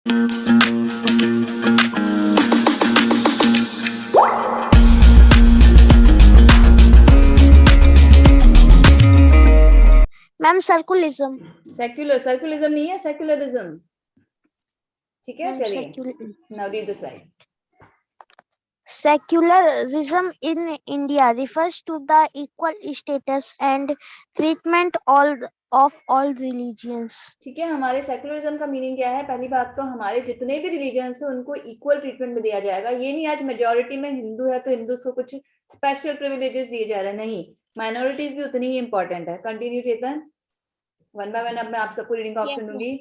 Ma'am सर्कुलिज्म। सर्कुलिज्म नहीं है, secularism. ठीक है, चलिए now read the slide. Secularism in India refers to the equal status and treatment of all religions. ठीक है, हमारे सेक्युलरिज्म का मीनिंग क्या है? पहली बात तो हमारे जितने भी रिलीजन्स हैं उनको इक्वल ट्रीटमेंट में दिया जाएगा। ये नहीं आज मेजॉरिटी में हिंदू है तो हिंदू को कुछ स्पेशल प्रिविलेजेस दिए जा रहे हैं, नहीं, माइनॉरिटीज भी उतनी ही इंपॉर्टेंट है। Continue Chetan, one by one अब मैं आप सबको रीडिंग का ऑप्शन दूंगी।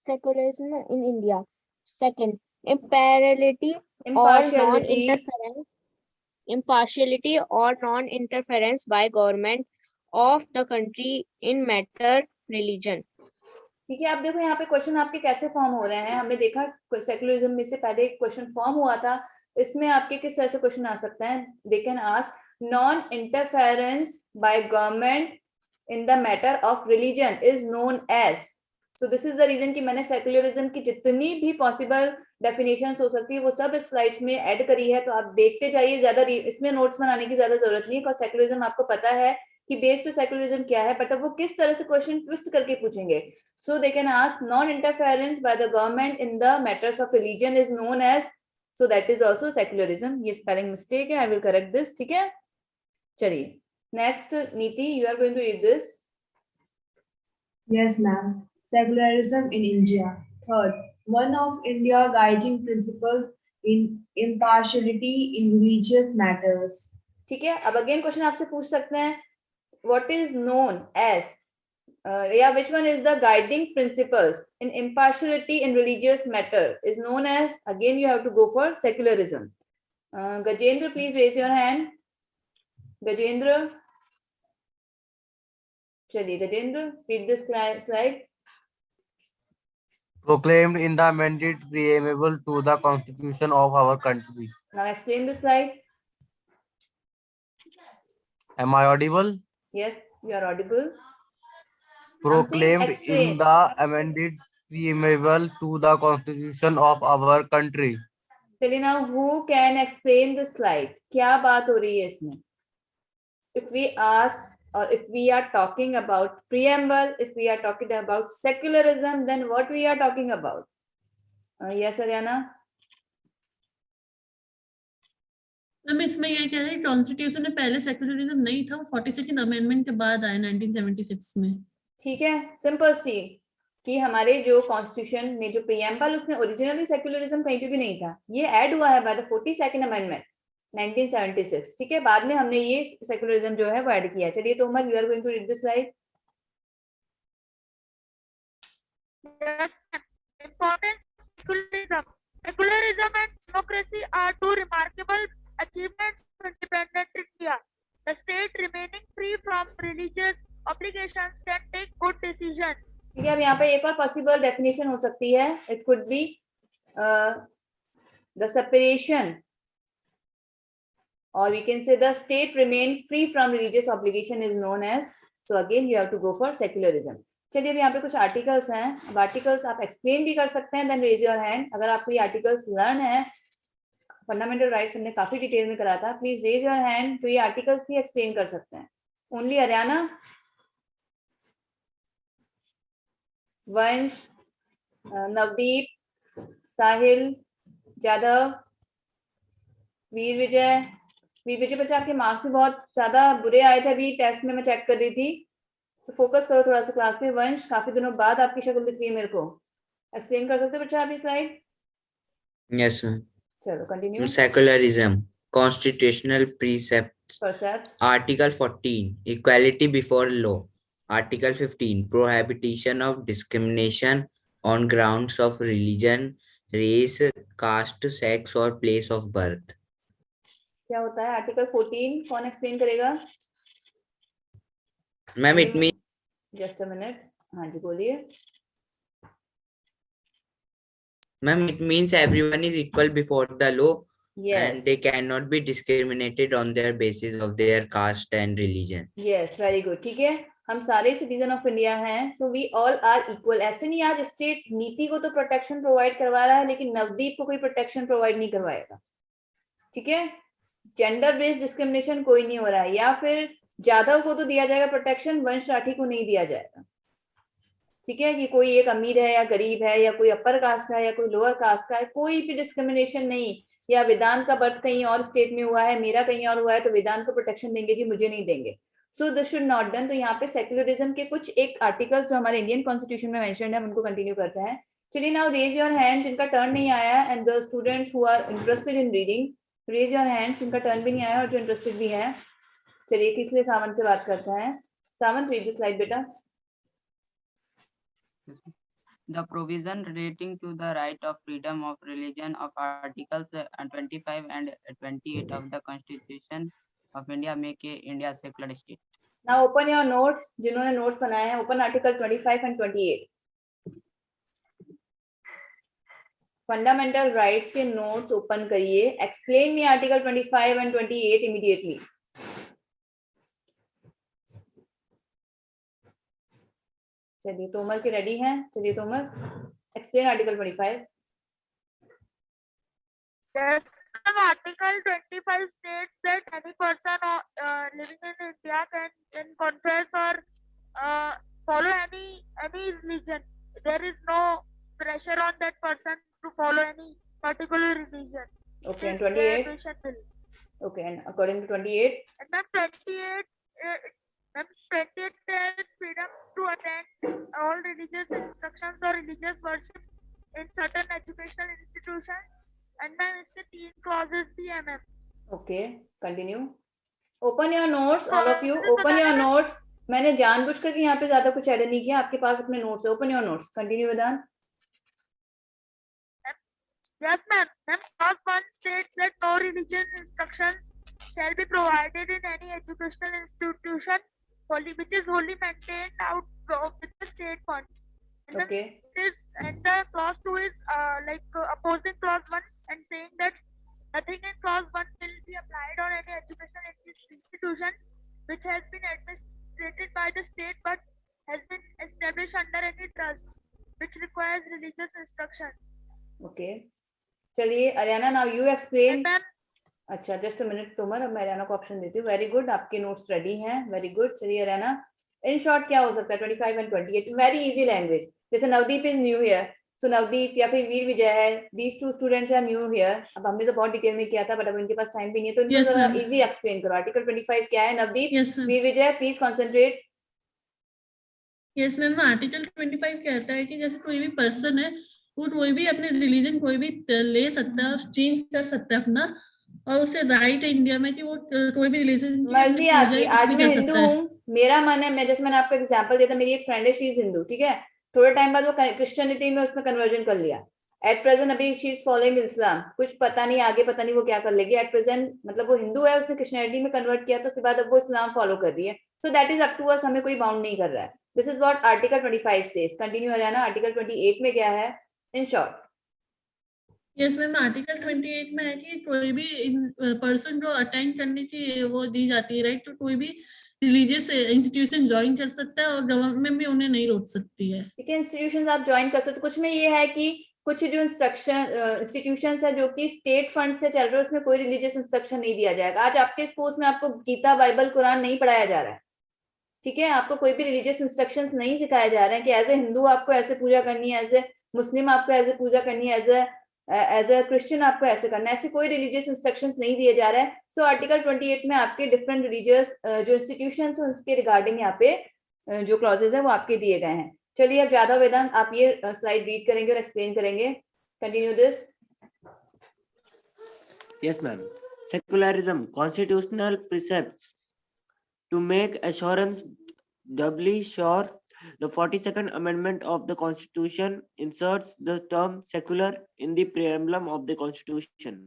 Secularism in India. Second, impartiality or non-interference by government of the country in matter religion. ठीक है, आप देखो यहाँ पे क्वेश्चन आपके कैसे फॉर्म हो रहे हैं। हमने देखा सेक्युलरिज्म में से पहले एक क्वेश्चन फॉर्म हुआ था, इसमें आपके किस तरह से क्वेश्चन आ सकता है? They can ask non interference by government in the matter of religion is known as. So this is the reason कि मैंने सेक्युलरिज्म की जितनी भी पॉसिबल डेफिनेशन हो सकती है वो सब इस स्लाइड्स में ऐड करी है, तो आप देखते जाइए, ज्यादा इसमें नोट्स बनाने की ज्यादा जरूरत नहीं है, बिकॉज सेक्युलरिज्म आपको पता है कि बेस पे सेक्युलरिज्म क्या है, बट अब वो किस तरह से क्वेश्चन ट्विस्ट करके पूछेंगे। So they can ask non interference by the government in the matters of religion is known as, so that is also secularism. ये स्पेलिंग मिस्टेक है, आई विल करेक्ट दिस। ठीक है, चलिए next Niti, you are going to read this. Yes, ma'am. Secularism in India. Third, one of India's guiding principles in impartiality in religious matters. ठीक है, अब again question आपसे पूछ सकते हैं, व्हाट इज नोन एज या which one is the guiding principles in impartiality in religious matter is known as? Again you have to go for secularism. Gajendra, please raise your hand. Gajendra, chaliye Gajendra, read this slide. Proclaimed in the amended preamble to the Constitution of our country. Now explain the slide. Am I audible? Yes, you are audible. Proclaimed in the amended preamble to the Constitution of our country. चलिए, now who can explain the slide? क्या बात हो रही है इसमें? If we ask or if we are talking about preamble, if we are talking about secularism, then what we are talking about? Yes, Ariana. Ma'am इसमें ये कह रहे हैं कॉन्स्टिट्यूशन में पहले सेक्युलरिज्म नहीं था, 42nd अमेंडमेंट के बाद आया 1976 में। ठीक है, सिंपल सी कि हमारे जो कॉन्स्टिट्यूशन में जो प्रीएम्बल उसमें ओरिजिनली सेक्युलरिज्म कहीं पे भी नहीं था, ये ऐड हुआ है बाय द 42nd अमेंडमेंट 1976। ठीक है, बाद में हमने ये सेक्युलरिज्म जो है वो ऐड किया। चलिए तो Umar, you are going to read this slide. Secularism and democracy are two remarkable achievements of independent India. The state remaining free from religious obligations can take good decisions. ठीक है, अब यहाँ पे एक और पॉसिबल डेफिनेशन हो सकती है, it could be the separation or we can say the state remain free from religious obligation is known as. So again you have to go for secularism. चलिए, अब यहाँ पे कुछ आर्टिकल्स हैं, अब आर्टिकल्स आप एक्सप्लेन भी कर सकते हैं, देन रेज योर हैंड। अगर आपको ये आर्टिकल्स लर्न है, फंडामेंटल राइट्स हमने काफी डिटेल में करा था, प्लीज रेज योर हैंड जो ये आर्टिकल्स भी एक्सप्लेन कर सकते हैं। ओनली हरियाणा, वंश, नवदीप, साहिल, जादव, वीर विजय बच्चा, आपके मार्क्स भी बहुत ज्यादा बुरे आए थे अभी टेस्ट में, मैं चेक कर रही थी, तो फोकस करो थोड़ा सा क्लास पे। वंश, काफी दिनों बाद आपकी शक्ल दिख रही है मेरे को, एक्सप्लेन कर सकते हो बच्चा आप ये स्लाइड? Yes ma'am. चलो continue. Secularism, constitutional precepts. Article 14, equality before law. Article 15, prohibition of discrimination on grounds of religion, race, caste, sex और प्लेस ऑफ बर्थ। क्या होता है आर्टिकल 14? कौन एक्सप्लेन करेगा? Ma'am it mean, just a minute, हाँ जी बोलिए। Ma'am it means everyone is equal before the law Yes. and they cannot be discriminated on their basis of their caste and religion. Yes, very good. ठीक है, हम सारे citizen of India हैं, so we all are equal. ऐसे नहीं आज state नीति को तो प्रोटेक्शन प्रोवाइड करवा रहा है लेकिन नवदीप को कोई प्रोटेक्शन प्रोवाइड नहीं करवाएगा, ठीक है। जेंडर बेस्ड डिस्क्रिमिनेशन कोई नहीं हो रहा है, या फिर जाधव को तो दिया जाएगा प्रोटेक्शन, वंश राठी को नहीं दिया जाएगा, ठीक है। कि कोई एक अमीर है या गरीब है या कोई अपर कास्ट का है या कोई लोअर कास्ट का है, कोई भी डिस्क्रिमिनेशन नहीं। या वेदांत का बर्थ कहीं और स्टेट में हुआ है, मेरा कहीं और हुआ है, तो वेदांत को प्रोटेक्शन देंगे जी, मुझे नहीं देंगे। So this should not done. तो यहाँ पे सेक्युलरिज्म के कुछ एक आर्टिकल्स जो हमारे इंडियन कॉन्स्टिट्यूशन में मेंशन्ड है उनको कंटिन्यू करते हैं। चलिए नाउ रेज योर हैंड जिनका टर्न नहीं आया, and the students who are interested in reading, raise your hand जिनका टर्न भी नहीं आया और जो इंटरेस्टेड भी है। चलिए किसलिए सावन से बात करते हैं। सावन रीड द स्लाइड बेटा। The provision relating to the right of freedom of religion of Articles 25 and 28 of the Constitution of India make India a secular state. Now open your notes, जिन्होंने notes बनाए हैं, open Article 25 and 28. Fundamental rights के notes open करिए. Explain me Article 25 and 28 immediately. चलिए तोमर के ready हैं। चलिए Tomar, explain article 25। Yes, Article 25 states that any person living in India can confess or follow any religion. There is no pressure on that person to follow any particular religion. Okay, and 28. Okay, and according to 28. And then 28. 28 says freedom to attend all religious instructions or religious worship in certain educational institutions, and then इसके 3 clauses भी हैं ma'am. Okay, continue. Open your notes, all of you. Open your notes. मैंने जानबूझकर कि यहाँ पे ज्यादा कुछ ऐड नहीं किया, आपके पास अपने notes है। Open your notes. Continue Vedant. Yes ma'am. Ma'am, clause 1 states that no religious instructions shall be provided in any educational institution which is wholly maintained out with the state funds. And Okay. And the clause 2 is opposing clause 1 and saying that nothing in clause 1 will be applied on any educational institution which has been administered by the state but has been established under any trust which requires religious instructions. Okay. चलिए Ariana, now you explain. And अच्छा, just a minute Tomar, अब मैं Ariana को option देती हूँ। Very good, आपके notes ready हैं, very good. चलिए अरियाना, इन शॉर्ट क्या हो सकता है 25 एंड 28? Very easy language. जैसे नवदीप इज न्यू हियर, तो नवदीप या फिर वीर विजय है, these 2 students are new here. अब हमने तो बहुत डिटेल में किया था बट अब इनके पास टाइम भी नहीं है, तो इनको Yes, जरा ma'am. इजी एक्सप्लेन करो। आर्टिकल 25 क्या है Navdeep? Yes, ma'am. Veer Vijay please concentrate. Yes ma'am, article 25 कहता है कि जैसे कोई भी पर्सन है वो कोई भी अपने रिलीजन कोई भी ले सकता है और चेंज कर सकता है अपना, और उसे राइट है इंडिया में कि वो कोई भी रिलीजन मर्जी आपकी। आज मैं हिंदू हूँ, मेरा मन है, मैं जैसे मैंने आपको एग्जांपल दिया था, मेरी एक फ्रेंड है, शी इज हिंदू, ठीक है। थोड़े टाइम बाद वो क्रिश्चियनिटी में उसमें कन्वर्जन कर लिया। एट प्रेजेंट अभी शी इज फॉलोइंग इस्लाम, कुछ पता नहीं आगे, पता नहीं वो क्या कर लेगी। एट प्रेजेंट मतलब वो हिंदू है, उसने क्रिश्चियनिटी में कन्वर्ट किया, तो उसके बाद अब वो इस्लाम फॉलो कर रही है। So that is up to us, हमें कोई बाउंड नहीं कर रहा है। This is what article 25 says. Continue Haryana, article 28 में क्या है in short? Yes ma'am, article 28 में है कि कोई भी पर्सन जो अटेंड करने की वो दी जाती है राइट, तो कोई भी रिलीजियस इंस्टीट्यूशन ज्वाइन कर सकता है और गवर्नमेंट भी उन्हें नहीं रोक सकती है। ठीक है, इंस्टीट्यूशंस आप ज्वाइन कर सकते हो। कुछ में ये है कि कुछ जो इंस्टीट्यूशंस है जो कि स्टेट फंड से चल रहे हैं, उसमें कोई रिलीजियस इंस्ट्रक्शन नहीं दिया जाएगा। आज आपके स्कूल्स में आपको गीता, बाइबल, कुरान नहीं पढ़ाया जा रहा है, ठीक है। आपको कोई भी रिलीजियस इंस्ट्रक्शंस नहीं सिखाया जा रहा है कि एज ए हिंदू आपको ऐसे पूजा करनी है, एज ए मुस्लिम आपको ऐसे पूजा करनी है, एज ए क्रिश्चियन आपको ऐसे करना है। ऐसे कोई रिलीजियस इंस्ट्रक्शंस नहीं दिए जा रहा है। सो आर्टिकल 28 में आपके डिफरेंट रिलीजियस जो इंस्टीट्यूशंस हैं उसके रिगार्डिंग यहाँ पे जो क्लॉजेज है वो आपके दिए गए हैं। चलिए अब जादव वेदांत आप ये स्लाइड रीड करेंगे और एक्सप्लेन करेंगे। Continue this. Yes, ma'am. Secularism, constitutional precepts to make assurance doubly sure. The 42nd Amendment of the Constitution inserts the term secular in the preamble of the Constitution.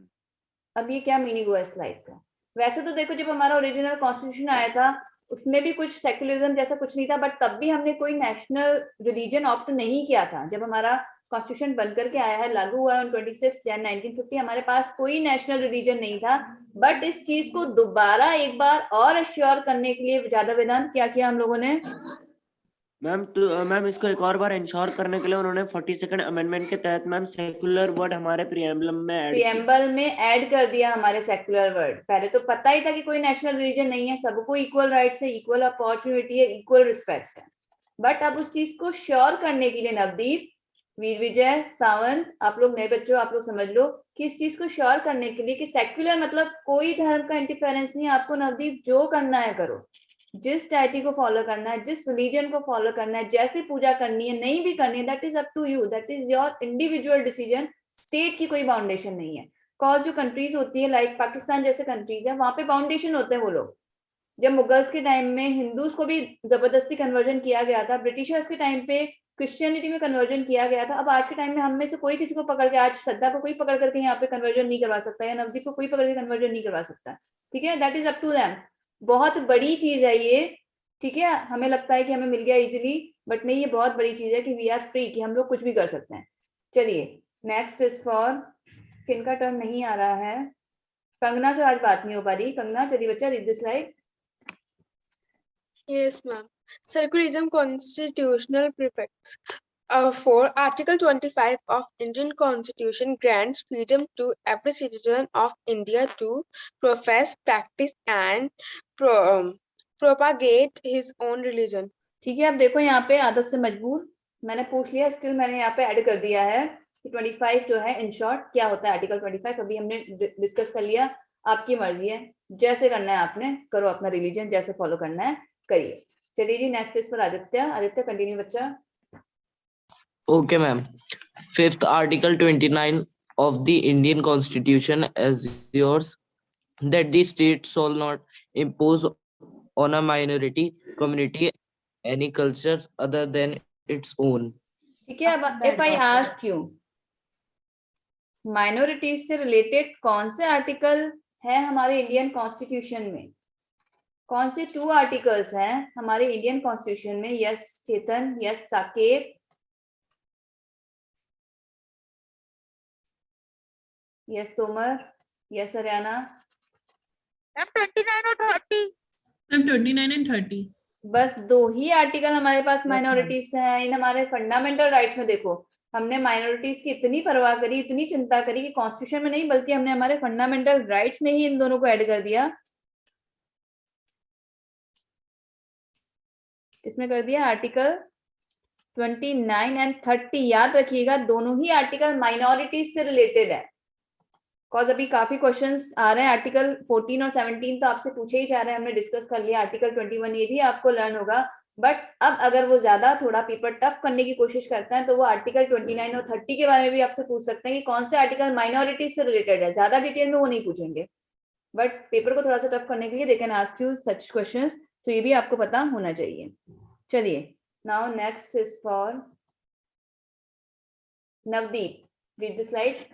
अब ये क्या meaning हुआ इस slide का? वैसे तो देखो, जब हमारा ओरिजिनल कॉन्स्टिट्यूशन आया था उसमें भी कुछ सेक्युलरिज्म जैसा कुछ नहीं था, बट तब भी हमने कोई नेशनल रिलीजन ऑप्ट नहीं किया था। जब हमारा कॉन्स्टिट्यूशन बनकर के आया है, लागू हुआ है 26 जन 1950, हमारे पास कोई नेशनल रिलीजन नहीं था, बट इस चीज को दोबारा एक बार और अश्योर करने के लिए ज्यादा वेदांत क्या किया हम लोगों ने? मैम इसको एक और बार इंश्योर करने के लिए उन्होंने 42nd अमेंडमेंट के तहत मैम सेकुलर वर्ड हमारे प्रियम्बल में ऐड कर दिया हमारे सेकुलर वर्ड। पहले तो पता ही था कि कोई नेशनल रिलीजन नहीं है, सबको इक्वल राइट्स है, इक्वल अपॉर्चुनिटी है, इक्वल रिस्पेक्ट है, बट अब उस चीज को श्योर करने के लिए नवदीप, वीर विजय, सावंत, आप लोग नए बच्चों आप लोग समझ लो कि इस चीज को श्योर करने के लिए कि सेक्युलर मतलब कोई धर्म का इंटरफेरेंस नहीं, आपको नवदीप जो करना है करो, जिस डाइटी को फॉलो करना है, जिस रिलीजन को फॉलो करना है, जैसे पूजा करनी है, नहीं भी करनी है, that is up to you, that is your individual decision, state की कोई बाउंडेशन नहीं है। कॉज जो कंट्रीज होती है लाइक पाकिस्तान जैसे कंट्रीज है, वहां पे बाउंडेशन होते हैं वो लोग। जब मुगल्स के टाइम में हिंदूज को भी जबरदस्ती कन्वर्जन किया गया था, ब्रिटिशर्स के टाइम पे क्रिश्चियनिटी में कन्वर्जन किया गया था, अब आज के टाइम में हम में से कोई किसी को पकड़ के, आज श्रद्धा को कोई पकड़ करके यहाँ पे कन्वर्जन नहीं करवा सकता, या नवदीप को कोई पकड़ के कन्वर्जन नहीं करवा सकता, ठीक है, that is up to them. बहुत बड़ी चीज है ये, ठीक है, हमें लगता है कि हमें मिल गया इजीली, बट नहीं, ये बहुत बड़ी चीज है कि वी आर फ्री, कि हम लोग कुछ भी कर सकते हैं। चलिए नेक्स्ट इज फॉर, किनका टर्न नहीं आ रहा है? कंगना से आज बात नहीं हो पा रही। कंगना चलिए बच्चा, read this slide. Yes, ma'am. Secularism constitutional prefix. For Article 25 of Indian Constitution grants freedom to every citizen of India to profess, practice and propagate his own religion. ठीक है, अब देखो यहाँ पे आदत से मजबूर मैंने पूछ लिया, स्टिल मैंने यहाँ पे ऐड कर दिया है कि 25 जो है, इन शॉर्ट क्या होता है आर्टिकल 25, अभी हमने डिस्कस कर लिया। आपकी मर्जी है, जैसे करना है आपने करो, अपना रिलीजन जैसे फॉलो करना है करिए। चलिए जी, next is for Aditya. Aditya continue बच्चा। Okay, ma'am. Fifth Article 29 of the Indian Constitution assures that the state shall not impose on a minority community any cultures other than its own. ठीक है, अब if I ask you, minorities से related कौन से article है हमारे Indian constitution में? कौन से 2 आर्टिकल्स हैं हमारे इंडियन कॉन्स्टिट्यूशन में? Yes Chetan, yes Saket, yes Tomar, yes Haryana. 29 और 30। 29 and 30। बस 2 ही आर्टिकल हमारे पास माइनॉरिटीज से हैं। इन हमारे फंडामेंटल राइट्स में देखो, हमने माइनॉरिटीज की इतनी परवाह करी, इतनी चिंता करी कि कॉन्स्टिट्यूशन में नहीं बल्कि हमने हमारे फंडामेंटल राइट्स में ही इन दोनों को ऐड कर दिया। इसमें कर दिया आर्टिकल 29 एंड 30। याद रखिएगा, दोनों ही आर्टिकल माइनॉरिटीज से रिलेटेड है। कॉज अभी काफी क्वेश्चंस आ रहे हैं, आर्टिकल 14 और 17 तो आपसे पूछे ही जा रहे हैं, हमने डिस्कस कर लिया। आर्टिकल 21 ये भी आपको लर्न होगा, बट अब अगर वो ज्यादा थोड़ा पेपर टफ करने की कोशिश करता है तो वो आर्टिकल 29 और 30 के बारे में भी आपसे पूछ सकते हैं कि कौन से आर्टिकल माइनॉरिटीज से रिलेटेड है। ज्यादा डिटेल में वो नहीं पूछेंगे, बट पेपर को थोड़ा सा टफ करने के लिए दे can ask you such questions, तो ये भी आपको पता होना चाहिए। चलिए, now next is for Navdeep, read the slide.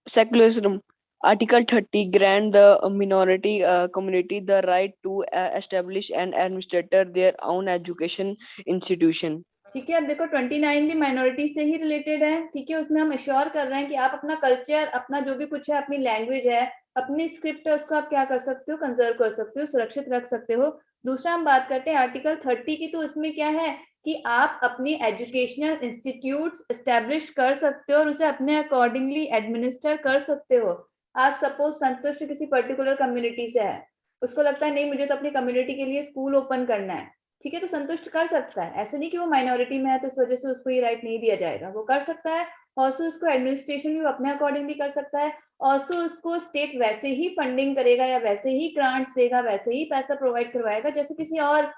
Secularism. Article 30 grant the minority community the right to establish and administer their own education institution. ठीक है, अब देखो 29 भी माइनॉरिटी से ही रिलेटेड है। ठीक है, उसमें हम अश्योर कर रहे हैं कि आप अपना कल्चर, अपना जो भी कुछ है, अपनी लैंग्वेज है, अपनी स्क्रिप्ट है, उसको आप क्या कर सकते हो, कंजर्व कर सकते हो, सुरक्षित रख सकते हो। दूसरा हम बात करते हैं आर्टिकल 30 की, तो उसमें क्या है कि आप अपनी एजुकेशनल इंस्टीट्यूट्स एस्टेब्लिश कर सकते हो और उसे अपने अकॉर्डिंगली एडमिनिस्टर कर सकते हो। आप सपोज संतुष्ट किसी पर्टिकुलर कम्युनिटी से है, उसको लगता है नहीं मुझे तो अपनी कम्युनिटी के लिए स्कूल ओपन करना है, ठीक है, तो संतुष्ट कर सकता है। ऐसे नहीं कि वो माइनॉरिटी में है तो इस वजह से उसको ये राइट नहीं दिया जाएगा, वो कर सकता है। ऑल्सो उसको एडमिनिस्ट्रेशन भी अपने अकॉर्डिंगली कर सकता है। ऑल्सो उसको स्टेट वैसे ही फंडिंग करेगा या वैसे ही ग्रांट्स देगा, वैसे ही पैसा प्रोवाइड करवाएगा जैसे किसी और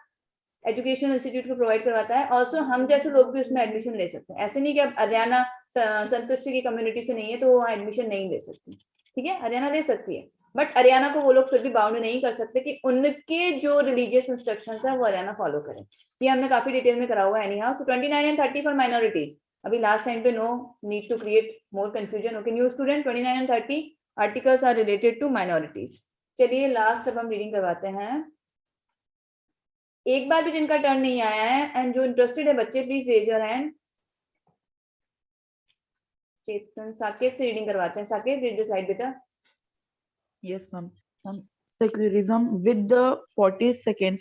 एजुकेशन इंस्टीट्यूट को प्रोवाइड करवाता है। ऑल्सो हम जैसे लोग भी उसमें एडमिशन ले सकते हैं। ऐसे नहीं कि अब हरियाणा संतुष्ट की कम्युनिटी से नहीं है तो वो एडमिशन नहीं ले सकती, ठीक है, हरियाणा ले सकती है, बट हरियाणा को वो लोग फिर भी बाउंड नहीं कर सकते कि उनके जो रिलीजियस इंस्ट्रक्शंस है वो हरियाणा फॉलो करें। ये हमने काफी डिटेल में करा हुआ है। Anyhow, so 29 and 30 for minorities. अभी लास्ट टाइम पे no need to create more confusion. Okay new student, 29 and 30 articles are related to minorities. चलिए लास्ट अब हम रीडिंग करवाते हैं एक बार भी जिनका टर्न नहीं आया है एंड जो इंटरेस्टेड है बच्चे, प्लीज रेज योर हैंड। चेतन, साकेत से रीडिंग करवाते हैं। साकेत, रीड द स्लाइड बेटा। Yes, ma'am. Secularism with the 42nd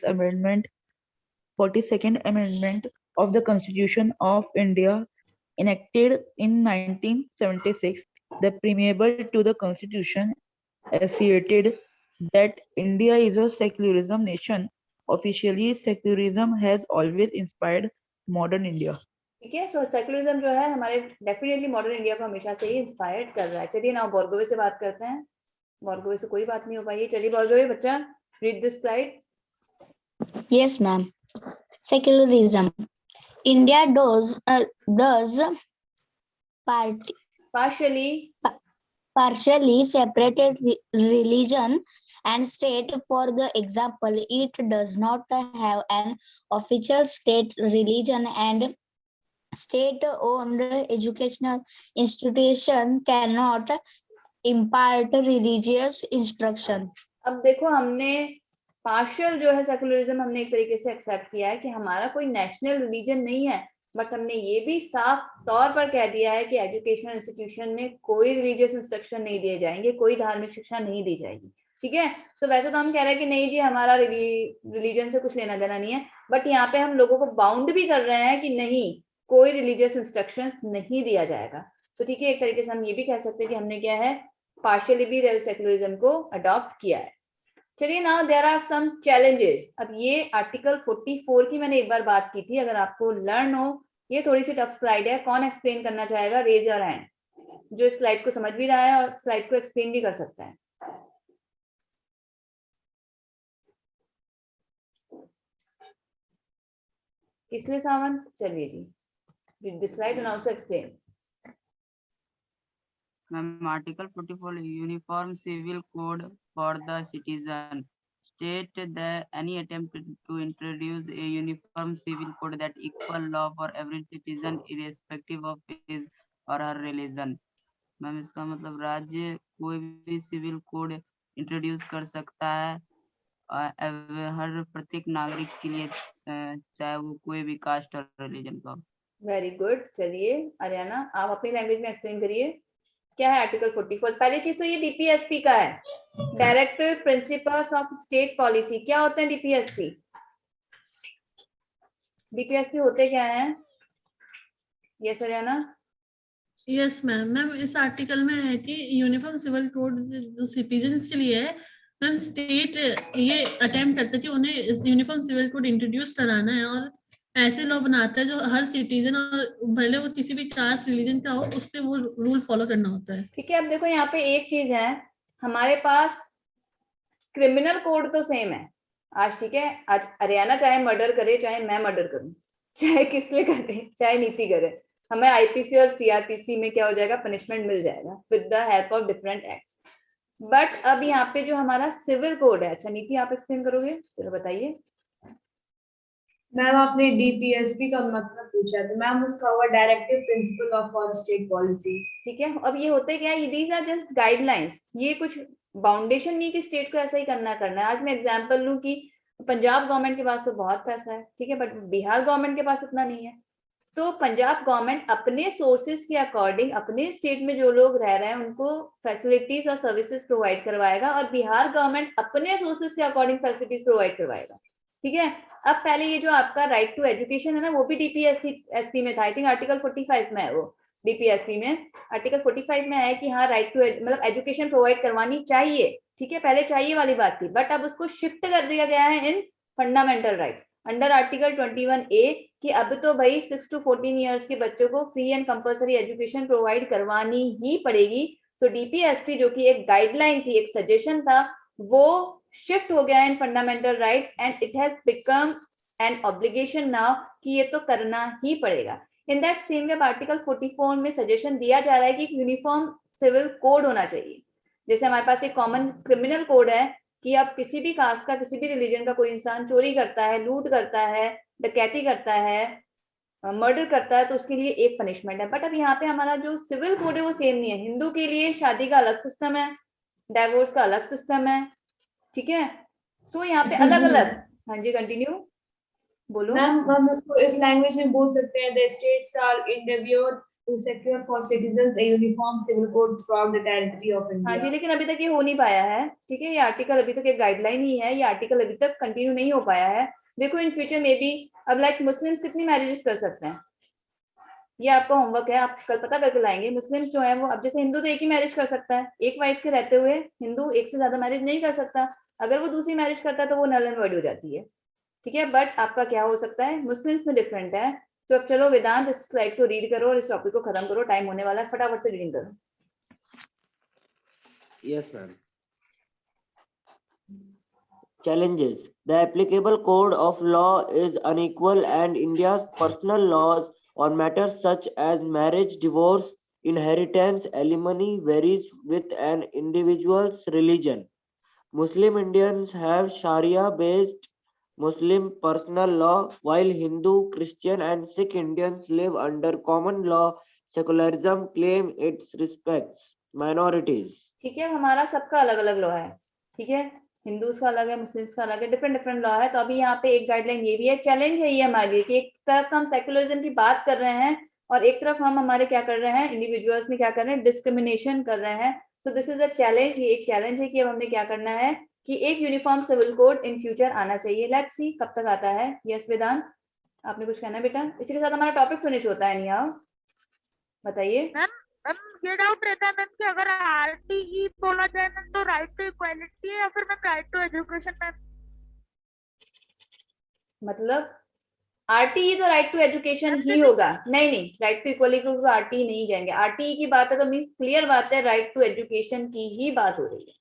Amendment of the Constitution of India enacted in 1976, the preamble to the Constitution asserted that India is a secularism nation. Officially, secularism has always inspired modern India. ठीक है, सो secularism जो है हमारे definitely modern India को हमेशा से ही inspired कर रहा है। चलिए ना बोरगोवे से बात करते हैं। बोरगोवे से कोई बात नहीं हो पाई है। चलिए बोरगोवे बच्चा, read this slide. Yes, ma'am. Secularism. India does partially separated religion and state. For the example, it does not have an official state religion, and state-owned educational institution cannot impart religious instruction. अब देखो, हमने partial जो है secularism हमने एक तरीके से accept किया है कि हमारा कोई नेशनल रिलीजन नहीं है, बट हमने ये भी साफ तौर पर कह दिया है कि एजुकेशनल इंस्टीट्यूशन में कोई रिलीजियस इंस्ट्रक्शन नहीं दिए जाएंगे, कोई धार्मिक शिक्षा नहीं दी जाएगी। ठीक है, तो वैसे तो हम कह रहे हैं कि नहीं जी हमारा रिलीजन से कुछ लेना देना नहीं है, बट यहाँ पे हम लोगों को बाउंड भी कर रहे हैं कि नहीं, कोई रिलीजियस इंस्ट्रक्शंस नहीं दिया जाएगा। तो ठीक है, एक तरीके से हम ये भी कह सकते हैं कि हमने क्या है, पार्शियली भी सेकुलरिज्म को अडॉप्ट किया है। चलिए, now there are some challenges. अब ये आर्टिकल 44 की मैंने एक बार बात की थी, अगर आपको लर्न हो, ये थोड़ी सी टफ स्लाइड है। कौन एक्सप्लेन करना चाहेगा? रेज योर हैंड, जो इस स्लाइड को समझ भी रहा है और स्लाइड को एक्सप्लेन भी कर सकता है। इसलिए सावंत, चलिए जी, read the slide and also explain. Article 44, Uniform Civil Code for the citizen, state that any attempt to introduce a uniform civil code that equal law for every citizen irrespective of his or her religion. Ma'am, इसका मतलब राज्य कोई भी civil code introduce कर सकता है हर प्रत्येक नागरिक के लिए, चाहे वो कोई भी कास्ट और रिलीजन का हो। Very good. चलिए आर्याना, आप अपनी लैंग्वेज में एक्सप्लेन करिए क्या है आर्टिकल 44। पहली चीज तो ये डीपीएसपी का है, directive principles of state policy. क्या होते हैं डीपीएसपी? डीपीएसपी होते क्या हैं? Yes Aryna. Yes ma'am. Ma'am, इस आर्टिकल में है कि यूनिफॉर्म सिविल कोड जो सिटीजन्स के लिए है, मैम स्टेट ये अटेम्प्ट करता है कि उन्हें यूनिफॉर्म सिविल कोड इंट्रोड्यूस कराना है और ऐसे लॉ बनाता है जो हर सिटीजन, और भले वो किसी भी कास्ट रिलीजन का हो, उससे वो रूल फॉलो करना होता है। ठीक है, अब देखो यहाँ पे एक चीज है, हमारे पास क्रिमिनल कोड तो सेम है आज। ठीक है, आज हरियाणा चाहे मर्डर करे, चाहे मैं मर्डर करूं, चाहे किसले करे, चाहे नीति करे, हमें आईपीसी और सीआरपीसी में क्या हो जाएगा, पनिशमेंट मिल जाएगा with the help of different acts. But अब यहाँ पे जो हमारा सिविल कोड है, अच्छा नीति आप एक्सप्लेन करोगे? चलो बताइए। मैम, आपने डीपीएसपी का मतलब पूछा, तो मैम उसका हुआ directive principle of for state policy. ठीक है, अब ये होते क्या है, दीज आर जस्ट गाइडलाइंस, ये कुछ बाउंडेशन नहीं कि स्टेट को ऐसा ही करना है। आज मैं एग्जांपल लूं कि पंजाब गवर्नमेंट के पास तो बहुत पैसा है, ठीक है, बट बिहार गवर्नमेंट के पास इतना नहीं है, तो पंजाब गवर्नमेंट अपने सोर्सेज के अकॉर्डिंग अपने स्टेट में जो लोग रह रहे हैं उनको फैसिलिटीज और सर्विसेज प्रोवाइड करवाएगा, और बिहार गवर्नमेंट अपने सोर्सेज के अकॉर्डिंग फैसिलिटीज प्रोवाइड करवाएगा। ठीक है, अब पहले ये जो आपका राइट टू एजुकेशन है ना, वो भी डीपीएसपी में था, आई थिंक आर्टिकल 45 में है वो। डीपीएसपी में आर्टिकल 45 में है कि हाँ राइट टू मतलब एजुकेशन प्रोवाइड करवानी चाहिए। ठीक है, पहले चाहिए वाली बात थी, बट अब उसको शिफ्ट कर दिया गया है in fundamental right under article 21A कि अब तो भाई 6 to 14 ईयर्स के बच्चों को free and compulsory education provide करवानी ही पड़ेगी। तो डीपीएसपी जो कि एक गाइडलाइन थी, एक सजेशन था, वो शिफ्ट हो गया in fundamental right and it has become an obligation now कि ये तो करना ही पड़ेगा। In that same way article 44 में सजेशन दिया जा रहा है कि एक यूनिफॉर्म सिविल कोड होना चाहिए। जैसे हमारे पास एक कॉमन क्रिमिनल कोड है कि अब किसी भी कास्ट का, किसी भी रिलीजन का कोई इंसान चोरी करता है, लूट करता है, डकैती करता है, मर्डर करता है, तो उसके लिए एक पनिशमेंट है। बट अब यहाँ पे हमारा जो सिविल कोड है वो सेम नहीं है। हिंदू के लिए शादी का अलग सिस्टम है, डाइवोर्स का अलग सिस्टम है। ठीक है, सो यहाँ पे अलग अलग। हाँ जी, कंटिन्यू। बोलो। मैम हम उसको इस लैंग्वेज में बोल सकते हैं, the states are endeavored to secure for citizens a uniform civil code throughout the territory of हाँ India. जी, लेकिन अभी तक ये हो नहीं पाया है, ठीक है। ये आर्टिकल अभी तक एक गाइडलाइन ही है, ये आर्टिकल अभी तक कंटिन्यू नहीं हो पाया है। देखो इन फ्यूचर में भी अब लाइक मुस्लिम्स कितनी मैरिजेस कर सकते हैं, ये आपका होमवर्क है, आप कल पता करके लाएंगे। मुस्लिम जो है वो, अब जैसे हिंदू तो एक ही मैरिज कर सकता है, एक वाइफ के रहते हुए हिंदू एक से ज्यादा मैरिज नहीं कर सकता। अगर वो दूसरी मैरिज करता है तो वो नल एंड वॉइड हो जाती है, ठीक है। बट आपका क्या हो सकता है, मुस्लिम्स में डिफरेंट है। तो अब चलो वेदांत इस स्लाइड को रीड करो और इस टॉपिक को खत्म करो, टाइम होने वाला है, फटाफट से रीडिंग करो। Yes, ma'am. Challenges. The applicable code of law is unequal and India's personal laws on matters such as marriage, divorce, inheritance, alimony varies with an individual's religion. Muslim Indians have Sharia-based Muslim personal law, while Hindu, Christian, and Sikh Indians live under common law. Secularism claim its respects minorities. ठीक है, हमारा सबका अलग अलग law है, ठीक है। Hindus का अलग है, मुस्लिम्स का अलग है, डिफरेंट डिफरेंट लॉ है। तो अभी यहाँ पे एक गाइडलाइन ये भी है, चैलेंज है ये हमारे लिए कि एक तरफ हम सेक्युलरिज्म की बात कर रहे हैं और एक तरफ हम हमारे क्या कर रहे हैं, इंडिविजुअल्स में क्या कर रहे हैं, डिस्क्रिमिनेशन कर रहे हैं। सो दिस इज अ चैलेंज, ये एक चैलेंज है कि अब हमने क्या करना है कि एक uniform civil code in future आना चाहिए। लेट्स सी कब तक आता है। यस वेदांत, आपने कुछ कहना है बेटा? इसी के साथ हमारा टॉपिक फिनिश होता है। नहीं आओ, बताइए। मैम ये डाउट रहता है मैम कि अगर आरटीई बोला जाए मैम तो राइट टू इक्वालिटी है या फिर ma'am right to education ma'am? मतलब आरटीई तो राइट टू एजुकेशन ही होगा। नहीं नहीं, राइट टू इक्वालिटी को आरटीई नहीं कहेंगे। आरटीई की बात है तो मींस क्लियर बात है, राइट टू एजुकेशन की ही बात हो रही है,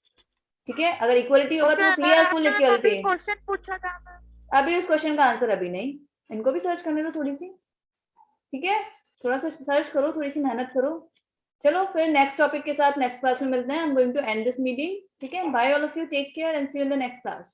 ठीक है। अगर इक्वालिटी होगा तो क्लियर फुल इक्वालिटी। क्वेश्चन पूछा था मैम, अभी उस क्वेश्चन का आंसर अभी नहीं, इनको भी सर्च करने दो थोड़ी सी, ठीक है। थोड़ा सा सर्च करो, थोड़ी सी मेहनत करो। चलो फिर नेक्स्ट टॉपिक के साथ नेक्स्ट क्लास में मिलते हैं। I am going to end this meeting, ठीक है। Bye all of you, take care and see you in the next class.